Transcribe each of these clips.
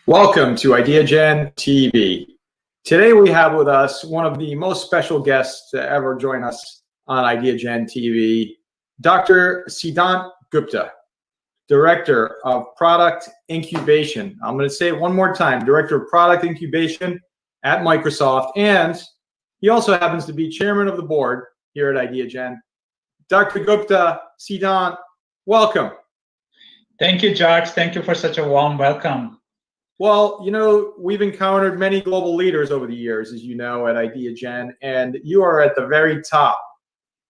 Welcome to Ideagen TV. Today we have with us one of the most special guests to ever join us on Ideagen TV, Dr. Sidhant Gupta, Director of Product Incubation. I'm going to say it one more time, Director of Product Incubation at Microsoft, and he also happens to be Chairman of the Board here at Ideagen. Dr. Gupta, Sidhant, welcome. Thank you, George. Thank you for such a warm welcome. Well, we've encountered many global leaders over the years, as you know, at Ideagen, and you are at the very top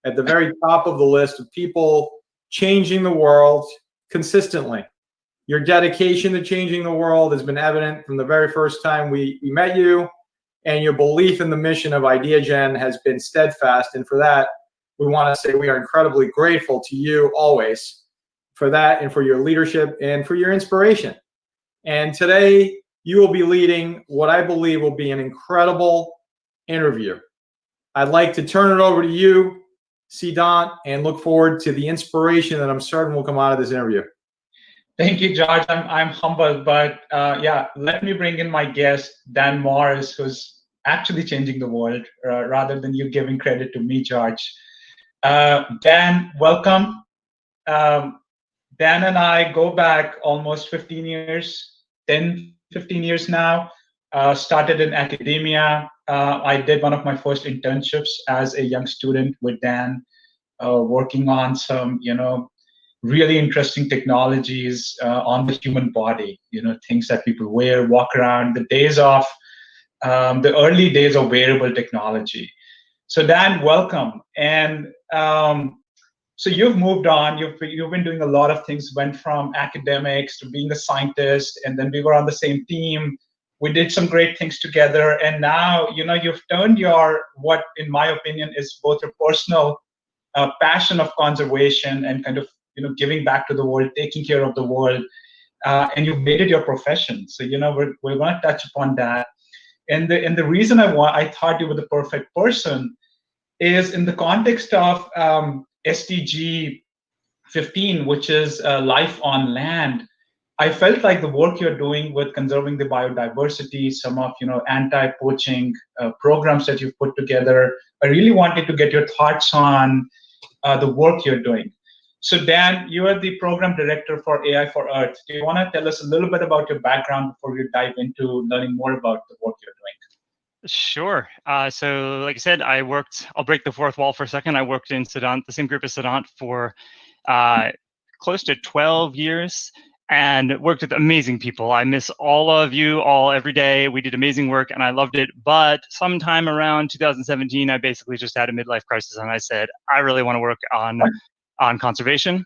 of the list of people changing the world consistently. Your dedication to changing the world has been evident from the very first time we met you, and your belief in the mission of Ideagen has been steadfast. And for that, we want to say we are incredibly grateful to you always for that and for your leadership and for your inspiration. And today, you will be leading what I believe will be an incredible interview. I'd like to turn it over to you, Sidhant, and look forward to the inspiration that I'm certain will come out of this interview. Thank you, George. I'm humbled, but let me bring in my guest, Dan Morris, who's actually changing the world, rather than you giving credit to me, George. Dan, welcome. Dan and I go back almost 15 years now. Started in academia. I did one of my first internships as a young student with Dan, working on some, really interesting technologies on the human body, things that people wear, walk around, the early days of wearable technology. So Dan, welcome. And so you've moved on. You've been doing a lot of things. Went from academics to being a scientist, and then we were on the same team. We did some great things together, and now you've turned what, in my opinion, is both a personal passion of conservation and kind of giving back to the world, taking care of the world, and you've made it your profession. So we're going to touch upon that. And the reason I thought you were the perfect person is in the context of SDG 15, which is life on land. I felt like the work you're doing with conserving the biodiversity, some of anti-poaching programs that you've put together, I really wanted to get your thoughts on the work you're doing. So Dan, you are the program director for AI for Earth. Do you want to tell us a little bit about your background before we dive into learning more about the work you're doing? Sure. So like I said, I'll break the fourth wall for a second. I worked in Sidhant, the same group as Sidhant, for close to 12 years and worked with amazing people. I miss all of you all every day. We did amazing work and I loved it. But sometime around 2017, I basically just had a midlife crisis and I said, I really want to work on conservation.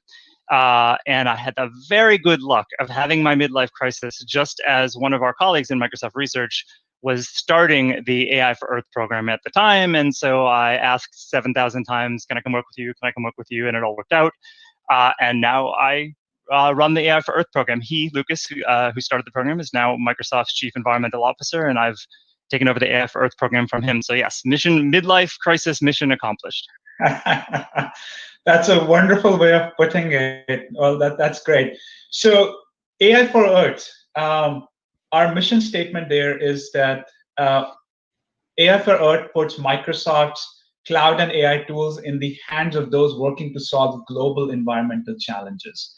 And I had the very good luck of having my midlife crisis just as one of our colleagues in Microsoft Research was starting the AI for Earth program at the time. And so I asked 7,000 times, can I come work with you? Can I come work with you? And it all worked out. And now I run the AI for Earth program. Lucas, who started the program, is now Microsoft's Chief Environmental Officer. And I've taken over the AI for Earth program from him. So yes, midlife crisis, mission accomplished. That's a wonderful way of putting it. Well, that's great. So AI for Earth. Our mission statement there is that AI for Earth puts Microsoft's cloud and AI tools in the hands of those working to solve global environmental challenges.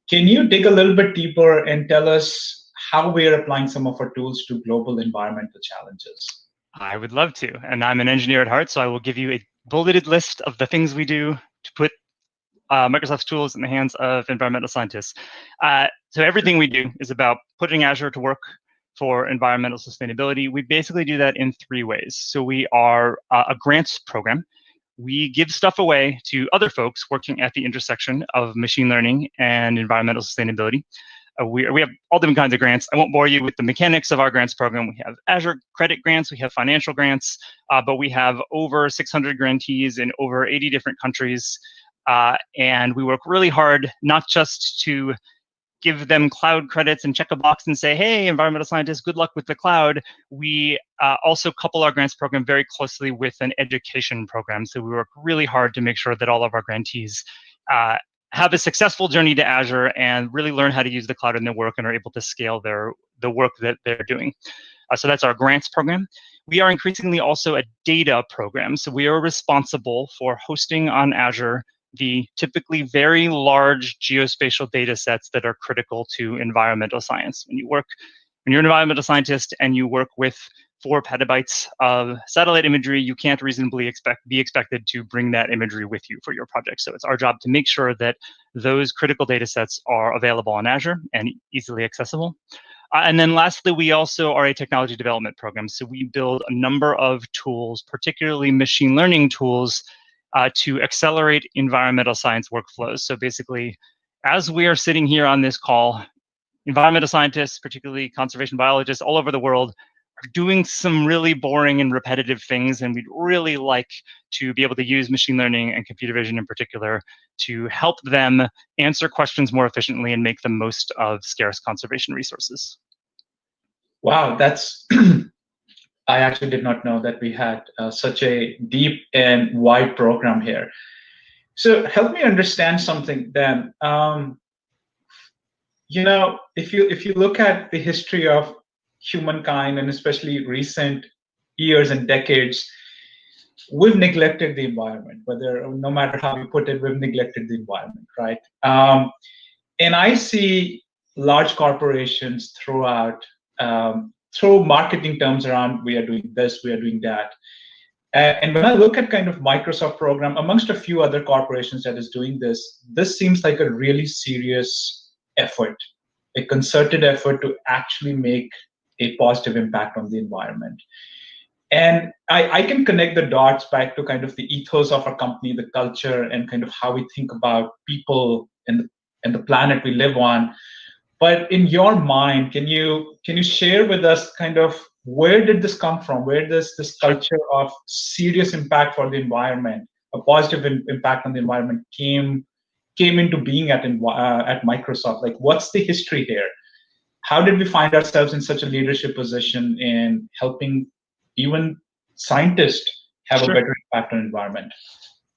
Can you dig a little bit deeper and tell us how we are applying some of our tools to global environmental challenges? I would love to. And I'm an engineer at heart, so I will give you a bulleted list of the things we do to put Microsoft's tools in the hands of environmental scientists. So everything we do is about putting Azure to work for environmental sustainability. We basically do that in three ways. So we are a grants program. We give stuff away to other folks working at the intersection of machine learning and environmental sustainability. We have all different kinds of grants. I won't bore you with the mechanics of our grants program. We have Azure credit grants, we have financial grants, but we have over 600 grantees in over 80 different countries. And we work really hard, not just to give them cloud credits and check a box and say, hey, environmental scientists, good luck with the cloud. We also couple our grants program very closely with an education program. So we work really hard to make sure that all of our grantees have a successful journey to Azure and really learn how to use the cloud in their work and are able to scale their the work that they're doing. So that's our grants program. We are increasingly also a data program. So we are responsible for hosting on Azure the typically very large geospatial data sets that are critical to environmental science. When you're an environmental scientist and you work with 4 petabytes of satellite imagery, you can't reasonably be expected to bring that imagery with you for your project. So it's our job to make sure that those critical data sets are available on Azure and easily accessible. And then lastly, we also are a technology development program. So we build a number of tools, particularly machine learning tools, to accelerate environmental science workflows. So basically, as we are sitting here on this call, environmental scientists, particularly conservation biologists all over the world, are doing some really boring and repetitive things, and we'd really like to be able to use machine learning and computer vision in particular to help them answer questions more efficiently and make the most of scarce conservation resources. Wow, that's I actually did not know that we had such a deep and wide program here. So help me understand something then. If you look at the history of humankind, and especially recent years and decades, we've neglected the environment. No matter how you put it, we've neglected the environment, right? And I see large corporations throughout throw marketing terms around, we are doing this, we are doing that. And when I look at kind of Microsoft program, amongst a few other corporations that is doing this seems like a really serious effort, a concerted effort to actually make a positive impact on the environment. And I can connect the dots back to kind of the ethos of our company, the culture, and kind of how we think about people and the planet we live on. But in your mind, can you share with us kind of where did this come from? Where does this culture of serious impact for the environment, a positive impact on the environment, came into being at Microsoft? Like, what's the history here? How did we find ourselves in such a leadership position in helping even scientists have a better impact on the environment?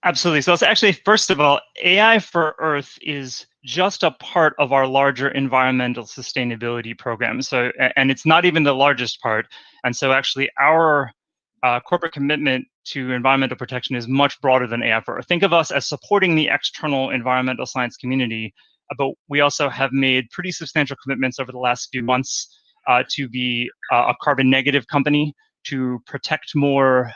Absolutely. So it's actually, first of all, AI for Earth is just a part of our larger environmental sustainability program. So, and it's not even the largest part. And so actually our corporate commitment to environmental protection is much broader than AI for Earth. Think of us as supporting the external environmental science community, but we also have made pretty substantial commitments over the last few months to be a carbon negative company, to protect more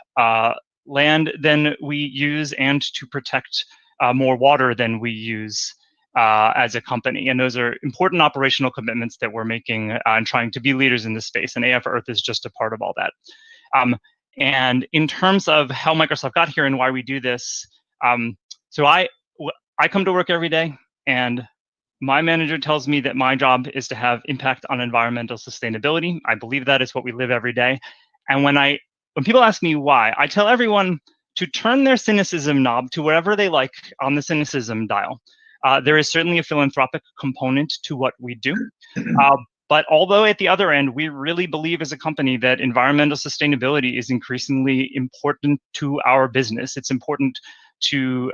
land than we use, and to protect more water than we use as a company. And those are important operational commitments that we're making and trying to be leaders in this space. And AI for Earth is just a part of all that. And in terms of how Microsoft got here and why we do this, so I come to work every day, and my manager tells me that my job is to have impact on environmental sustainability. I believe that is what we live every day. And when people ask me why, I tell everyone to turn their cynicism knob to wherever they like on the cynicism dial. There is certainly a philanthropic component to what we do. But although at the other end, we really believe as a company that environmental sustainability is increasingly important to our business. It's important to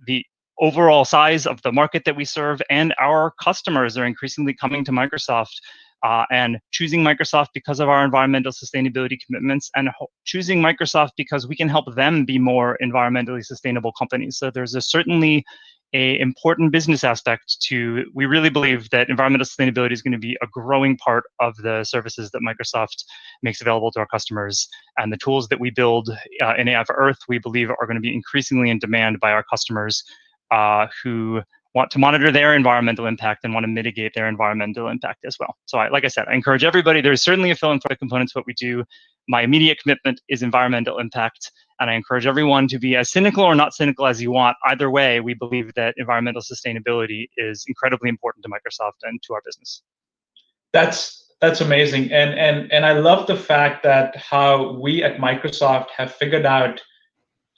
the overall size of the market that we serve, and our customers are increasingly coming to Microsoft and choosing Microsoft because of our environmental sustainability commitments, and choosing Microsoft because we can help them be more environmentally sustainable companies. So there's certainly an important business aspect to, we really believe that environmental sustainability is going to be a growing part of the services that Microsoft makes available to our customers. And the tools that we build in AI for Earth, we believe are going to be increasingly in demand by our customers who want to monitor their environmental impact and want to mitigate their environmental impact as well. So like I said, I encourage everybody, there's certainly a philanthropic component to what we do. My immediate commitment is environmental impact, and I encourage everyone to be as cynical or not cynical as you want. Either way, we believe that environmental sustainability is incredibly important to Microsoft and to our business. That's amazing. And I love the fact that how we at Microsoft have figured out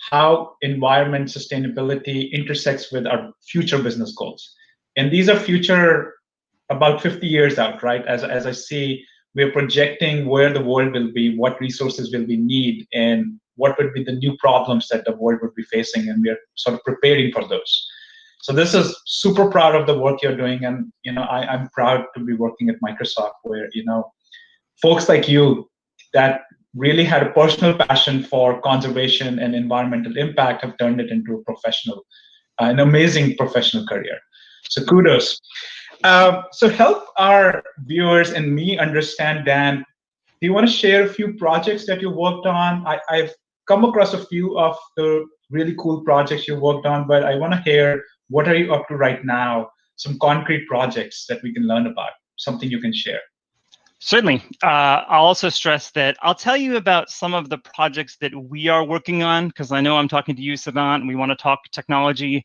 how environment sustainability intersects with our future business goals. And these are future about 50 years out, right? As I see, we're projecting where the world will be, what resources will we need, and what would be the new problems that the world would be facing, and we are sort of preparing for those. So this is super proud of the work you're doing, and I'm proud to be working at Microsoft, where folks like you that really had a personal passion for conservation and environmental impact have turned it into a professional, an amazing professional career. So kudos. So help our viewers and me understand, Dan. Do you want to share a few projects that you worked on? I've come across a few of the really cool projects you worked on, but I want to hear, what are you up to right now? Some concrete projects that we can learn about, something you can share. Certainly. I'll also stress that I'll tell you about some of the projects that we are working on, because I know I'm talking to you, Sidhant, and we want to talk technology.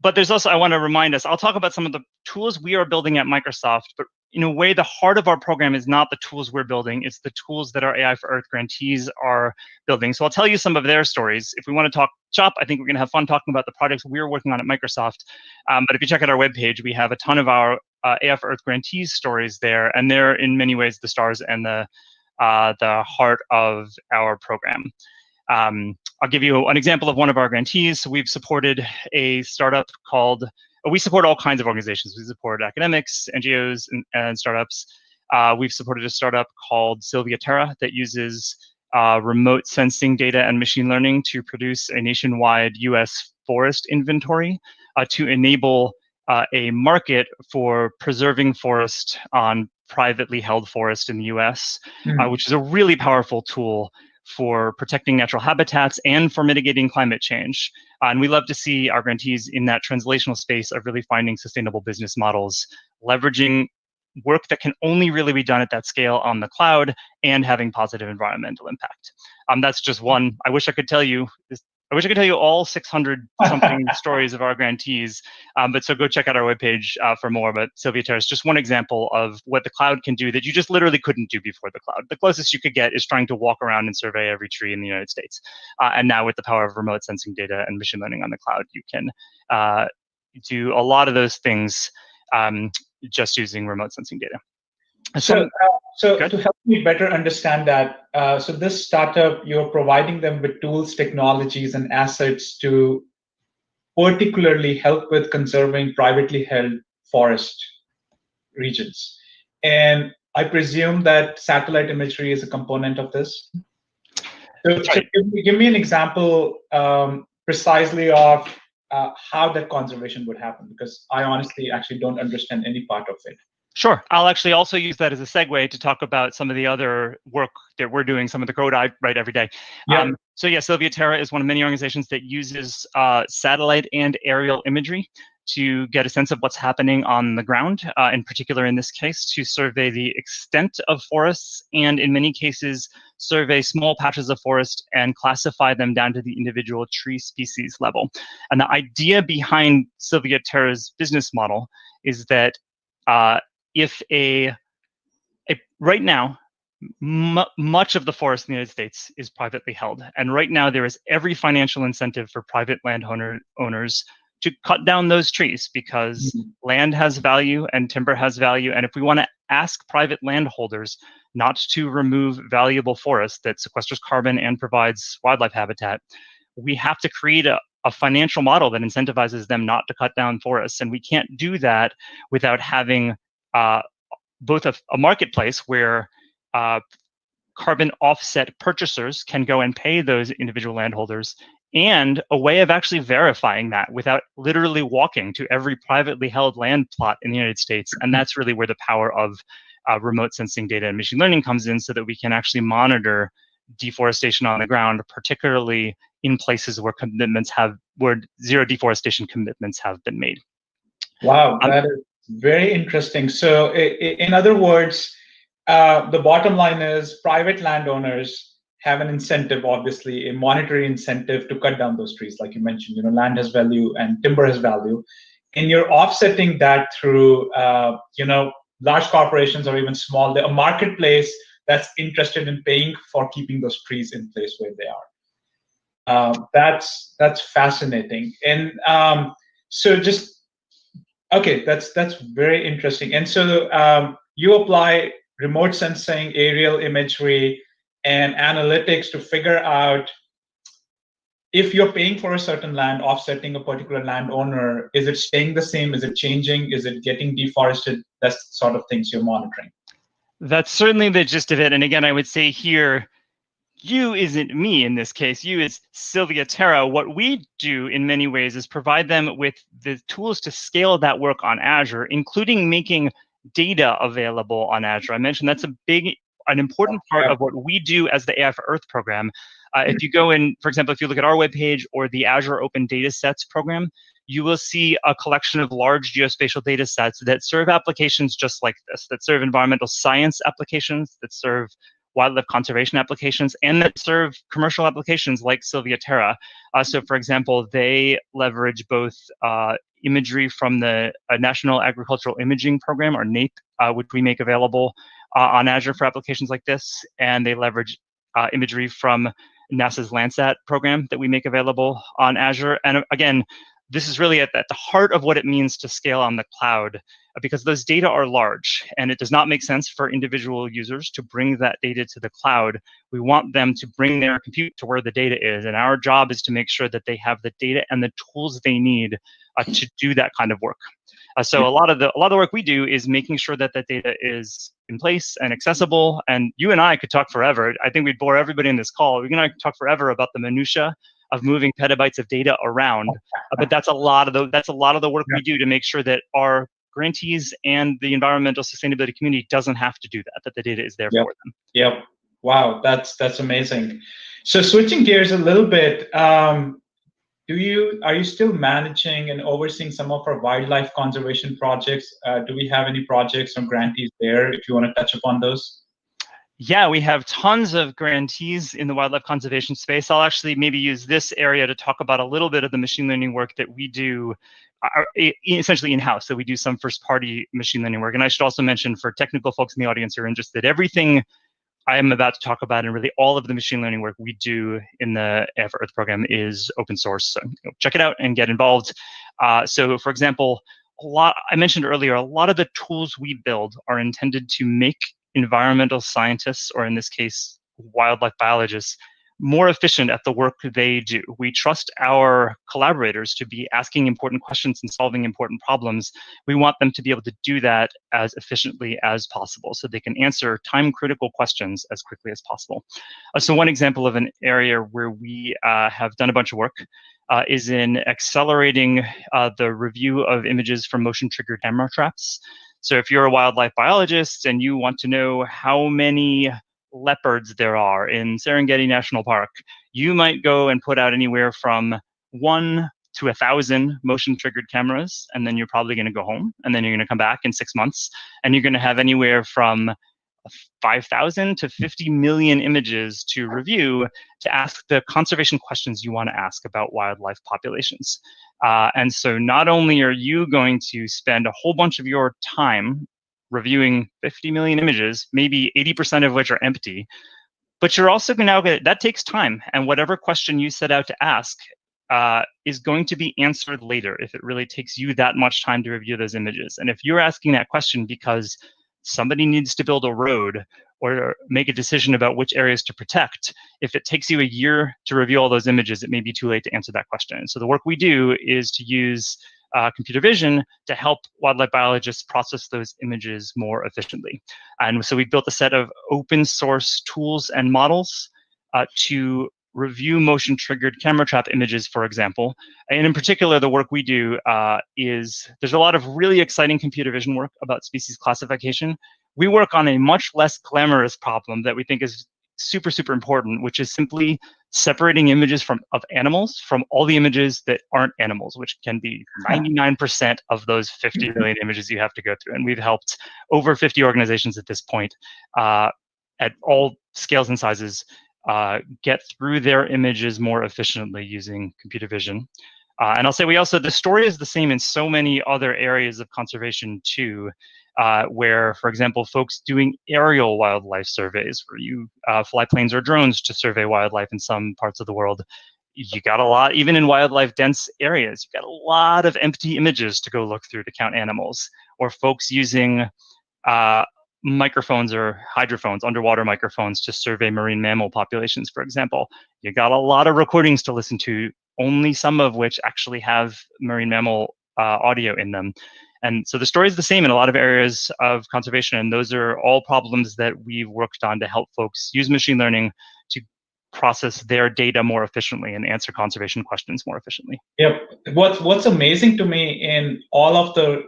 But there's also, I want to remind us, I'll talk about some of the tools we are building at Microsoft, but in a way, the heart of our program is not the tools we're building, it's the tools that our AI for Earth grantees are building. So I'll tell you some of their stories. If we want to talk shop, I think we're going to have fun talking about the projects we're working on at Microsoft. But if you check out our webpage, we have a ton of our AI for Earth grantees stories there, and they're in many ways the stars and the heart of our program. I'll give you an example of one of our grantees. So we've supported a startup called, we support all kinds of organizations. We support academics, NGOs, and startups. We've supported a startup called Sylvia Terra that uses remote sensing data and machine learning to produce a nationwide US forest inventory to enable a market for preserving forest on privately held forest in the US, which is a really powerful tool for protecting natural habitats and for mitigating climate change. And we love to see our grantees in that translational space of really finding sustainable business models, leveraging work that can only really be done at that scale on the cloud and having positive environmental impact. That's just one. I wish I could tell you all 600 something stories of our grantees, but so go check out our webpage for more. But Sylvia Terra is just one example of what the cloud can do that you just literally couldn't do before the cloud. The closest you could get is trying to walk around and survey every tree in the United States. And now with the power of remote sensing data and machine learning on the cloud, you can do a lot of those things just using remote sensing data. So to help me better understand that, so this startup, you're providing them with tools, technologies, and assets to particularly help with conserving privately held forest regions. And I presume that satellite imagery is a component of this. So give me an example precisely of how that conservation would happen, because I honestly actually don't understand any part of it. Sure. I'll actually also use that as a segue to talk about some of the other work that we're doing, some of the code I write every day. Yeah. So yeah, Sylvia Terra is one of many organizations that uses satellite and aerial imagery to get a sense of what's happening on the ground, in particular in this case, to survey the extent of forests, and in many cases, survey small patches of forest and classify them down to the individual tree species level. And the idea behind Sylvia Terra's business model is that if right now, much of the forest in the United States is privately held. And right now there is every financial incentive for private owners to cut down those trees, because land has value and timber has value. And if we want to ask private landholders not to remove valuable forest that sequesters carbon and provides wildlife habitat, we have to create a financial model that incentivizes them not to cut down forests. And we can't do that without having both a marketplace where carbon offset purchasers can go and pay those individual landholders, and a way of actually verifying that without literally walking to every privately held land plot in the United States. And that's really where the power of remote sensing data and machine learning comes in, so that we can actually monitor deforestation on the ground, particularly in places where zero deforestation commitments have been made. Wow, that is very interesting. So in other words, the bottom line is private landowners have an incentive, obviously, a monetary incentive to cut down those trees. Like you mentioned, land has value and timber has value. And you're offsetting that through, large corporations or even small, a marketplace that's interested in paying for keeping those trees in place where they are. That's fascinating. And so okay, that's very interesting. And so you apply remote sensing, aerial imagery, and analytics to figure out if you're paying for a certain land, offsetting a particular landowner, is it staying the same? Is it changing? Is it getting deforested? That's the sort of things you're monitoring. That's certainly the gist of it. And again, I would say here, you isn't me in this case. You is Sylvia Terra. What we do in many ways is provide them with the tools to scale that work on Azure, including making data available on Azure. I mentioned that's an important part of what we do as the AI for Earth program. If you go in, for example, if you look at our webpage or the Azure Open Data Sets program, you will see a collection of large geospatial data sets that serve applications just like this, that serve environmental science applications, that serve wildlife conservation applications, and that serve commercial applications like Sylvia Terra. So for example, they leverage both imagery from the National Agricultural Imaging Program, or NAIP, which we make available on Azure for applications like this, and they leverage imagery from NASA's Landsat program that we make available on Azure. And again, this is really at the heart of what it means to scale on the cloud, because those data are large and it does not make sense for individual users to bring that data to the cloud. We want them to bring their compute to where the data is. And our job is to make sure that they have the data and the tools they need to do that kind of work. So a lot of the work we do is making sure that that data is in place and accessible. And you and I could talk forever. I think we'd bore everybody in this call. We can talk forever about the minutia of moving petabytes of data around, but that's a lot of the work we do to make sure that our grantees and the environmental sustainability community doesn't have to do that the data is there for them. Yep. Wow, that's amazing. So switching gears a little bit, are you still managing and overseeing some of our wildlife conservation projects? Do we have any projects or grantees there, if you want to touch upon those? Yeah, we have tons of grantees in the wildlife conservation space. I'll actually maybe use this area to talk about a little bit of the machine learning work that we do essentially in-house. So we do some first-party machine learning work. And I should also mention, for technical folks in the audience who are interested, everything I am about to talk about and really all of the machine learning work we do in the AI for Earth program is open source. So check it out and get involved. So for example, I mentioned earlier, a lot of the tools we build are intended to make environmental scientists, or in this case, wildlife biologists, more efficient at the work they do. We trust our collaborators to be asking important questions and solving important problems. We want them to be able to do that as efficiently as possible so they can answer time-critical questions as quickly as possible. So one example of an area where we have done a bunch of work is in accelerating the review of images from motion-triggered camera traps. So if you're a wildlife biologist and you want to know how many leopards there are in Serengeti National Park, you might go and put out anywhere from 1 to 1,000 motion-triggered cameras, and then you're probably going to go home, and then you're going to come back in 6 months, and you're going to have anywhere from 5,000 to 50 million images to review to ask the conservation questions you want to ask about wildlife populations. And so not only are you going to spend a whole bunch of your time reviewing 50 million images, maybe 80% of which are empty, but you're also going to get, that takes time. And whatever question you set out to ask is going to be answered later if it really takes you that much time to review those images. And if you're asking that question because somebody needs to build a road or make a decision about which areas to protect, if it takes you a year to review all those images, it may be too late to answer that question. So the work we do is to use computer vision to help wildlife biologists process those images more efficiently. And so we built a set of open source tools and models to review motion-triggered camera trap images, for example. And in particular, the work we do is, there's a lot of really exciting computer vision work about species classification. We work on a much less glamorous problem that we think is super, super important, which is simply separating images of animals from all the images that aren't animals, which can be 99% of those 50 million images you have to go through. And we've helped over 50 organizations at this point at all scales and sizes get through their images more efficiently using computer vision. And I'll say the story is the same in so many other areas of conservation too, where, for example, folks doing aerial wildlife surveys, where you fly planes or drones to survey wildlife in some parts of the world, you got a lot, even in wildlife dense areas, you got a lot of empty images to go look through to count animals. Or folks using microphones or hydrophones, underwater microphones, to survey marine mammal populations, for example. You got a lot of recordings to listen to, only some of which actually have marine mammal audio in them. And so the story is the same in a lot of areas of conservation, and those are all problems that we've worked on to help folks use machine learning to process their data more efficiently and answer conservation questions more efficiently. Yep. What's amazing to me in all of the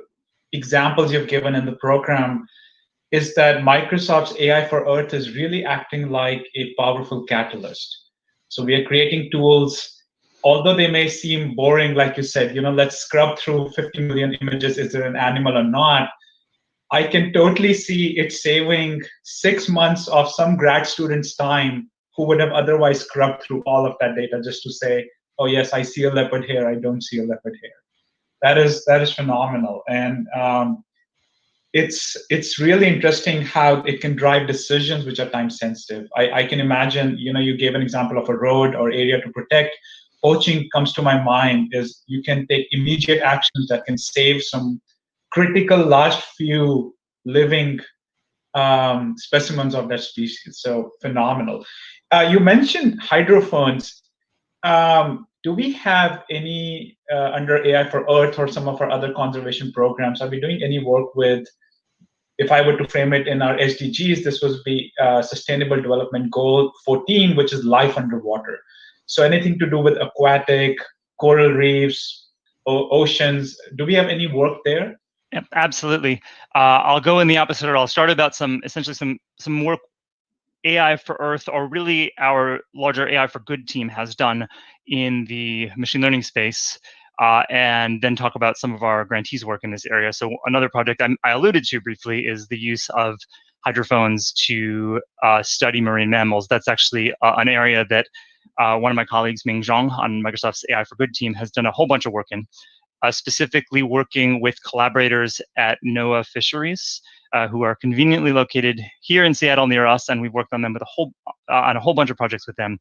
examples you've given in the program is that Microsoft's AI for Earth is really acting like a powerful catalyst. So we are creating tools, although they may seem boring, like you said, let's scrub through 50 million images, is there an animal or not? I can totally see it saving 6 months of some grad student's time who would have otherwise scrubbed through all of that data just to say, oh yes, I see a leopard here, I don't see a leopard here. That is phenomenal. And it's really interesting how it can drive decisions which are time sensitive. I can imagine, you gave an example of a road or area to protect. Poaching comes to my mind is you can take immediate actions that can save some critical large few living specimens of that species. So phenomenal. You mentioned hydrophones. Do we have any under AI for Earth or some of our other conservation programs? Are we doing any work with, if I were to frame it in our SDGs, this was the Sustainable Development Goal 14, which is life underwater. So anything to do with aquatic, coral reefs, oceans, do we have any work there? Yep, absolutely. I'll go in the opposite order. I'll start about some work AI for Earth, or really our larger AI for Good team has done in the machine learning space, and then talk about some of our grantees' work in this area. So another project I alluded to briefly is the use of hydrophones to study marine mammals. That's actually an area that one of my colleagues, Ming Zhang, on Microsoft's AI for Good team has done a whole bunch of work in, specifically working with collaborators at NOAA Fisheries, who are conveniently located here in Seattle near us, and we've worked on them with on a whole bunch of projects with them.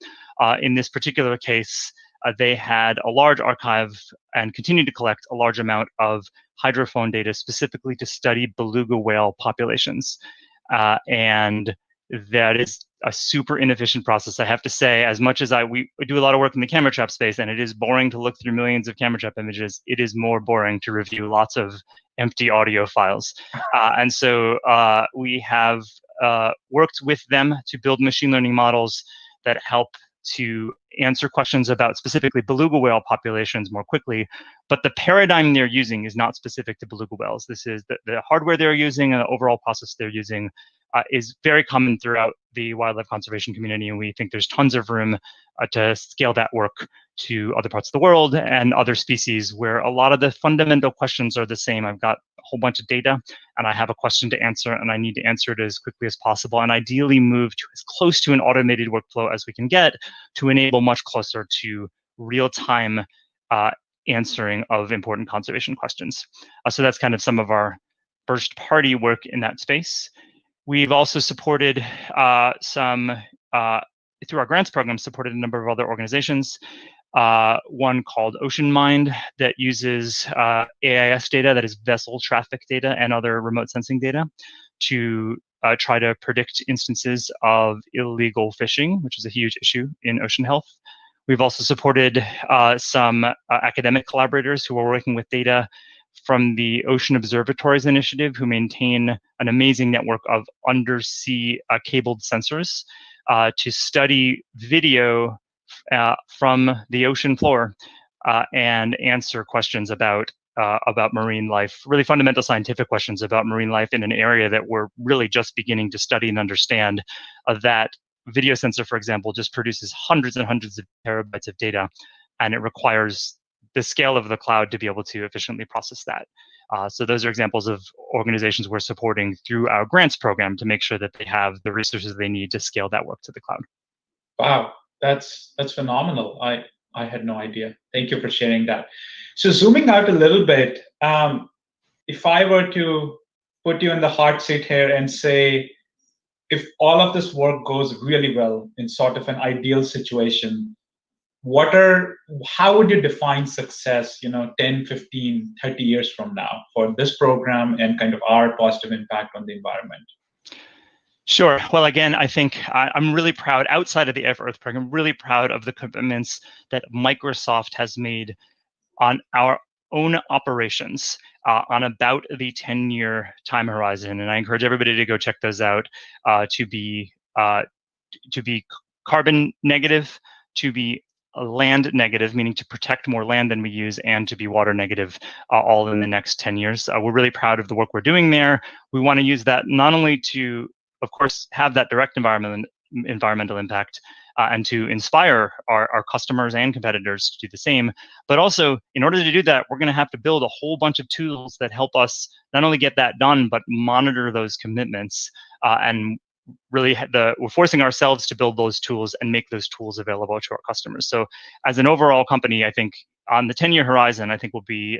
In this particular case, they had a large archive and continue to collect a large amount of hydrophone data specifically to study beluga whale populations. And that is a super inefficient process, I have to say. As much as we do a lot of work in the camera trap space, and it is boring to look through millions of camera trap images, it is more boring to review lots of empty audio files. And so we have worked with them to build machine learning models that help to answer questions about specifically beluga whale populations more quickly. But the paradigm they're using is not specific to beluga whales. This is the hardware they're using and the overall process they're using is very common throughout the wildlife conservation community, and we think there's tons of room to scale that work to other parts of the world and other species where a lot of the fundamental questions are the same. I've got a whole bunch of data, and I have a question to answer, and I need to answer it as quickly as possible, and ideally move to as close to an automated workflow as we can get to enable much closer to real-time answering of important conservation questions. So that's kind of some of our first-party work in that space. We've also supported through our grants program, supported a number of other organizations. One called Ocean Mind that uses AIS data, that is vessel traffic data and other remote sensing data, to try to predict instances of illegal fishing, which is a huge issue in ocean health. We've also supported some academic collaborators who are working with data from the Ocean Observatories Initiative, who maintain an amazing network of undersea cabled sensors to study video from the ocean floor and answer questions about marine life, really fundamental scientific questions about marine life in an area that we're really just beginning to study and understand. That video sensor, for example, just produces hundreds and hundreds of terabytes of data, and it requires the scale of the cloud to be able to efficiently process that. So those are examples of organizations we're supporting through our grants program to make sure that they have the resources they need to scale that work to the cloud. Wow, that's phenomenal. I had no idea. Thank you for sharing that. So zooming out a little bit, if I were to put you in the hot seat here and say, if all of this work goes really well in sort of an ideal situation, how would you define success 10, 15, 30 years from now for this program and kind of our positive impact on the environment? Sure. Well, again, I think I'm really proud, outside of the Air for Earth program, really proud of the commitments that Microsoft has made on our own operations on about the 10-year time horizon. And I encourage everybody to go check those out to be carbon negative, to be land negative, meaning to protect more land than we use, and to be water negative, all in the next 10 years. We're really proud of the work we're doing there. We want to use that not only to, of course, have that direct environmental impact and to inspire our customers and competitors to do the same, but also, in order to do that, we're going to have to build a whole bunch of tools that help us not only get that done, but monitor those commitments. And really, we're forcing ourselves to build those tools and make those tools available to our customers. So as an overall company, I think on the 10-year horizon, I think we'll be,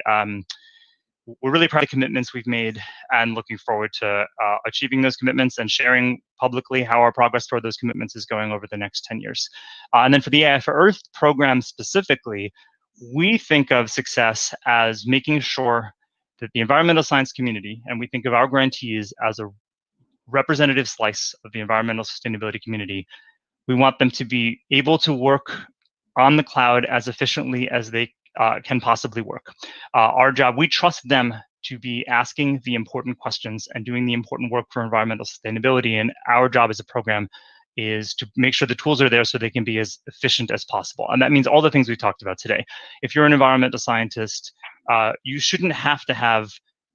we're really proud of the commitments we've made and looking forward to achieving those commitments and sharing publicly how our progress toward those commitments is going over the next 10 years. And then for the AI for Earth program specifically, we think of success as making sure that the environmental science community, and we think of our grantees as a representative slice of the environmental sustainability community, we want them to be able to work on the cloud as efficiently as they can possibly work. Our job, we trust them to be asking the important questions and doing the important work for environmental sustainability. And our job as a program is to make sure the tools are there so they can be as efficient as possible. And that means all the things we talked about today. If you're an environmental scientist, you shouldn't have to have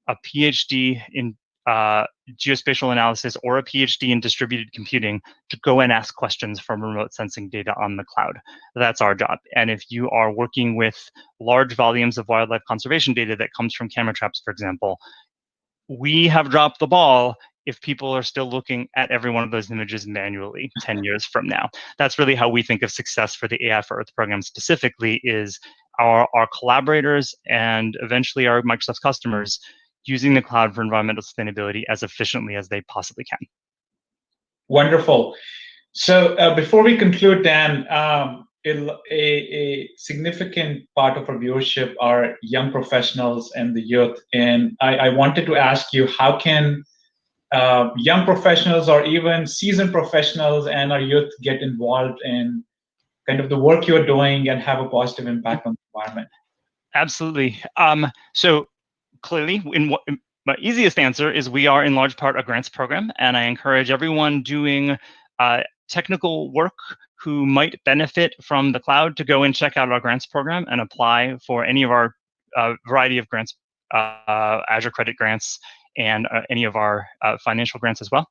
a PhD in geospatial analysis or a PhD in distributed computing to go and ask questions from remote sensing data on the cloud. That's our job. And if you are working with large volumes of wildlife conservation data that comes from camera traps, for example, we have dropped the ball if people are still looking at every one of those images manually 10 years from now. That's really how we think of success for the AI for Earth program specifically, is our collaborators and eventually our Microsoft customers using the cloud for environmental sustainability as efficiently as they possibly can. Wonderful. So before we conclude, Dan, a significant part of our viewership are young professionals and the youth. And I wanted to ask you, how can young professionals or even seasoned professionals and our youth get involved in kind of the work you're doing and have a positive impact on the environment? Absolutely. So clearly, my easiest answer is we are in large part a grants program, and I encourage everyone doing technical work who might benefit from the cloud to go and check out our grants program and apply for any of our variety of grants, Azure credit grants, and any of our financial grants as well.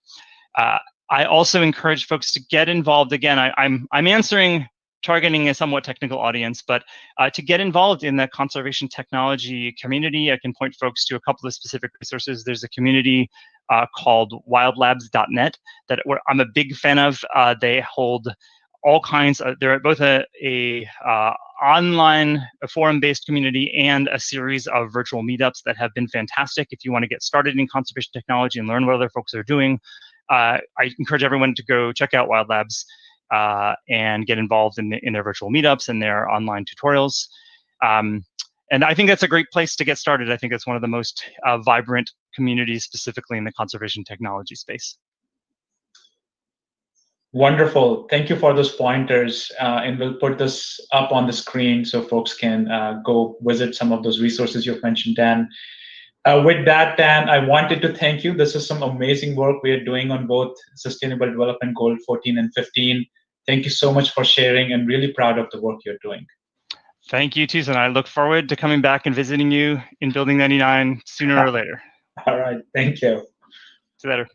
I also encourage folks to get involved. Again, I'm answering targeting a somewhat technical audience, but to get involved in the conservation technology community, I can point folks to a couple of specific resources. There's a community called wildlabs.net that I'm a big fan of. They hold all kinds of, they're both a online forum-based community and a series of virtual meetups that have been fantastic. If you want to get started in conservation technology and learn what other folks are doing, I encourage everyone to go check out Wild Labs and get involved in their virtual meetups and their online tutorials. And I think that's a great place to get started. I think it's one of the most vibrant communities, specifically in the conservation technology space. Wonderful. Thank you for those pointers. And we'll put this up on the screen so folks can go visit some of those resources you've mentioned, Dan. With that, Dan, I wanted to thank you. This is some amazing work we are doing on both Sustainable Development Goal 14 and 15. Thank you so much for sharing, and really proud of the work you're doing. Thank you, Tuzan. I look forward to coming back and visiting you in Building 99 sooner or later. All right. Thank you. See you later.